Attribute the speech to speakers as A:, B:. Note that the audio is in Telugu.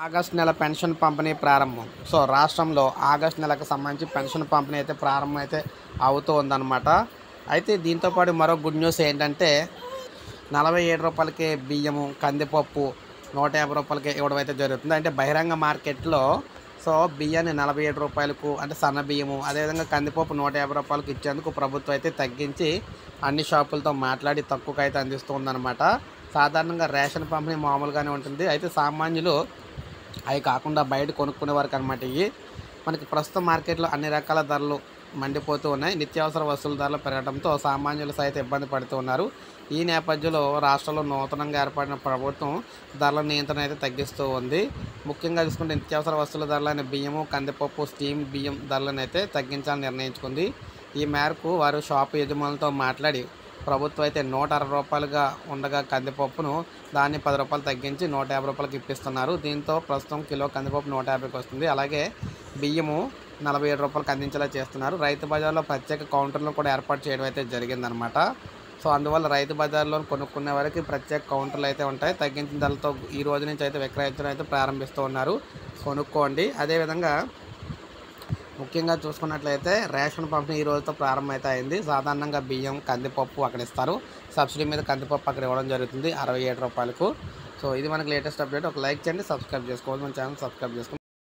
A: ఆగస్టు నెల పెన్షన్ పంపిణీ ప్రారంభం. సో రాష్ట్రంలో ఆగస్టు నెలకు సంబంధించి పెన్షన్ పంపిణీ అయితే ప్రారంభం అయితే అవుతూ ఉందన్నమాట. అయితే దీంతో పాటు మరో గుడ్ న్యూస్ ఏంటంటే రూ. 47కే బియ్యము, కందిపప్పు రూ. 150కే ఇవ్వడం అయితే జరుగుతుంది. అంటే బహిరంగ మార్కెట్లో సో బియ్యాన్ని రూ. 47కు అంటే సన్న బియ్యము, అదేవిధంగా కందిపప్పు రూ. 150కి ఇచ్చేందుకు ప్రభుత్వం అయితే తగ్గించి అన్ని షాపులతో మాట్లాడి తక్కువకి అయితే అందిస్తూ ఉందన్నమాట. సాధారణంగా రేషన్ పంపిణీ మామూలుగానే ఉంటుంది. అయితే సామాన్యులు అవి కాకుండా బయట కొనుక్కునే వారికి అనమాట ఇవి. మనకి ప్రస్తుతం మార్కెట్లో అన్ని రకాల ధరలు మండిపోతూ ఉన్నాయి. నిత్యావసర వస్తువుల ధరలు పెరగడంతో సామాన్యులు సైతం ఇబ్బంది పడుతూ ఉన్నారు. ఈ నేపథ్యంలో రాష్ట్రంలో నూతనంగా ఏర్పడిన ప్రభుత్వం ధరల నియంత్రణ అయితే తగ్గిస్తూ ఉంది. ముఖ్యంగా చూసుకుంటే నిత్యావసర వస్తువుల ధరలైన బియ్యము, కందిపప్పు, స్టీమ్ బియ్యం ధరలను అయితే తగ్గించాలని నిర్ణయించుకుంది. ఈ మేరకు వారు షాపు యజమానులతో మాట్లాడి ప్రభుత్వం అయితే రూ. 160గా ఉండగా కందిపప్పును దాన్ని రూ. 10 తగ్గించి రూ. 150కి ఇప్పిస్తున్నారు. దీంతో ప్రస్తుతం కిలో కందిపప్పు 150కి వస్తుంది. అలాగే బియ్యము రూ. 47కి అందించేలా చేస్తున్నారు. రైతు బజార్లో ప్రత్యేక కౌంటర్లు కూడా ఏర్పాటు చేయడం అయితే జరిగిందనమాట. సో అందువల్ల రైతు బజార్లో కొనుక్కునే వారికి ప్రత్యేక కౌంటర్లు అయితే ఉంటాయి. తగ్గించిన ధరలతో ఈ రోజు నుంచి అయితే విక్రయించడం అయితే ప్రారంభిస్తూ ఉన్నారు. కొనుక్కోండి. అదేవిధంగా ముఖ్యంగా చూసుకున్నట్లయితే రేషన్ పంపిణీ ఈ రోజుతో ప్రారంభమైతే అయింది. సాధారణంగా బియ్యం, కందిపప్పు అక్కడ ఇస్తారు. సబ్సిడీ మీద కందిపప్పు అక్కడ ఇవ్వడం జరుగుతుంది రూ. 67కు. సో ఇది మనకి లేటెస్ట్ అప్డేట్. ఒక లైక్ చేయండి, సబ్స్క్రైబ్ చేసుకోవాలి. మన ఛానల్ సబ్స్క్రైబ్ చేసుకోండి.